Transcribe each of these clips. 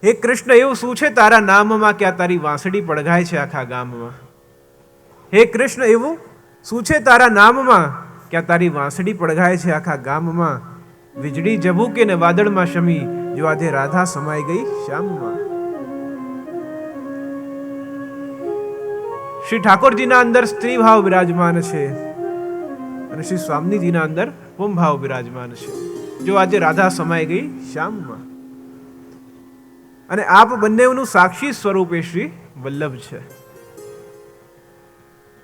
હે કૃષ્ણ એવું શું છે તારા નામમાં કે તારી વાંસળી પડઘાય છે આખા ગામમાં? હે કૃષ્ણ એવું શું છે તારા નામમાં કે તારી વાંસળી પડઘાય છે આખા ગામમાં? વીજળી જબુકે ને વાદળમાં શમી, જો આજે રાધા સમાઈ ગઈ શ્યામમાં. શ્રી ઠાકોરજીના અંદર સ્ત્રી ભાવ બિરાજમાન છે અને શ્રી સ્વામીજીના અંદર પુમ ભાવ બિરાજમાન છે. જો આજે રાધા સમાઈ ગઈ શ્યામમાં. અને આપ બંનેનું સાક્ષી સ્વરૂપ એ શ્રી વલ્લભ છે.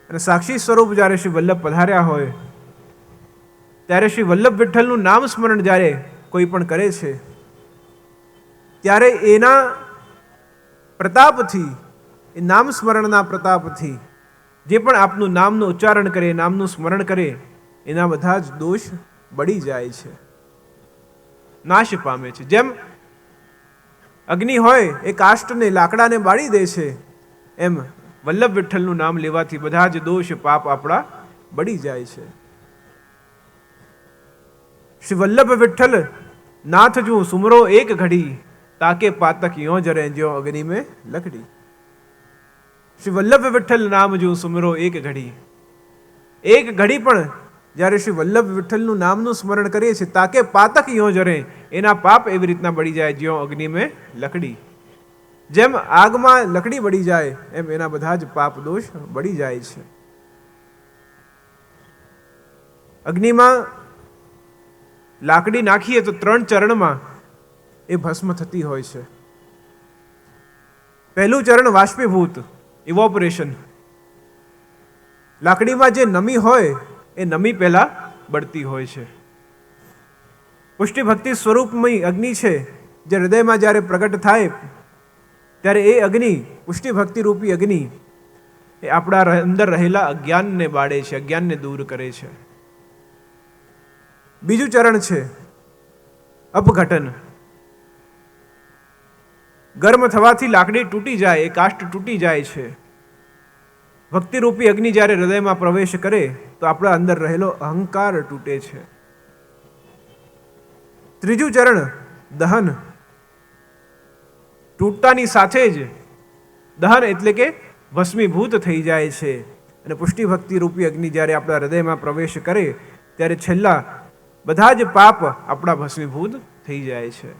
અને સાક્ષી સ્વરૂપ જ્યારે શ્રી વલ્લભ પધાર્યા હોય ત્યારે શ્રી વલ્લભ વિઠ્ઠલનું નામ સ્મરણ જ્યારે કોઈ પણ કરે છે ત્યારે એના પ્રતાપથી, એ નામ સ્મરણના પ્રતાપથી જે પણ આપનું નામનું ઉચ્ચારણ કરે, નામનું સ્મરણ કરે, એના બધા જ દોષ બળી જાય છે, નાશ પામે છે. જેમ અગ્નિ હોય એ કાષ્ટને, લાકડાને બાળી દે છે, એમ વલ્લભ વિઠ્ઠલનું નામ લેવાથી બધા જ દોષ પાપ આપણા બળી જાય છે. શ્રી વલ્લભ વિઠ્ઠલ નાથ જું સુમરો એક ઘડી, તાકે પાતક યો જરે જ્યો અગ્નિ में लकड़ी. શ્રી વલ્લભ વિઠ્ઠલ નામ જું સુમરો એક ઘડી. એક ઘડી પણ જ્યારે શ્રી વલ્લભ વિઠ્ઠલનું નામનું સ્મરણ કરીએ છીએ, તાકે પાતક યો જરે, એના પાપ એવી રીતના બળી જાય જ્યો અગ્નિ में लकड़ी. જેમ આગમાં લકડી બળી જાય એમ એના બધા જ પાપ દોષ બળી જાય છે. અગ્નિમાં લાકડી નાખીએ તો 3 ચરણમાં એ ભસ્મ થતી હોય છે. પહેલું ચરણ વાષ્પીભૂત, ઇવોપરેશન. લાકડીમાં જે નમી હોય એ નમી પહેલા બળતી હોય છે. પુષ્ટિ ભક્તિ સ્વરૂપમય અગ્નિ છે જે હૃદયમાં જ્યારે પ્રગટ થાય ત્યારે એ અગ્નિ, પુષ્ટિ ભક્તિ રૂપી અગ્નિ, એ આપણા અંદર રહેલા અજ્ઞાનને બાળે છે, અજ્ઞાનને દૂર કરે છે. બીજું ચરણ છે અપઘટન. ગરમ થવાથી લાકડી તૂટી જાય, એ કાષ્ટ તૂટી જાય છે. ભક્તિરૂપી અગ્નિ જ્યારે હૃદયમાં પ્રવેશ કરે તો આપણા અંદર રહેલો અહંકાર તૂટે છે. ત્રીજું ચરણ દહન. તૂટતાની સાથે જ દહન એટલે કે ભસ્મીભૂત થઈ જાય છે. અને પુષ્ટિ ભક્તિ રૂપી અગ્નિ જ્યારે આપણા હૃદયમાં પ્રવેશ કરે ત્યારે છેલ્લા બધા જ પાપ આપણા ભસ્મીભૂત થઈ જાય છે.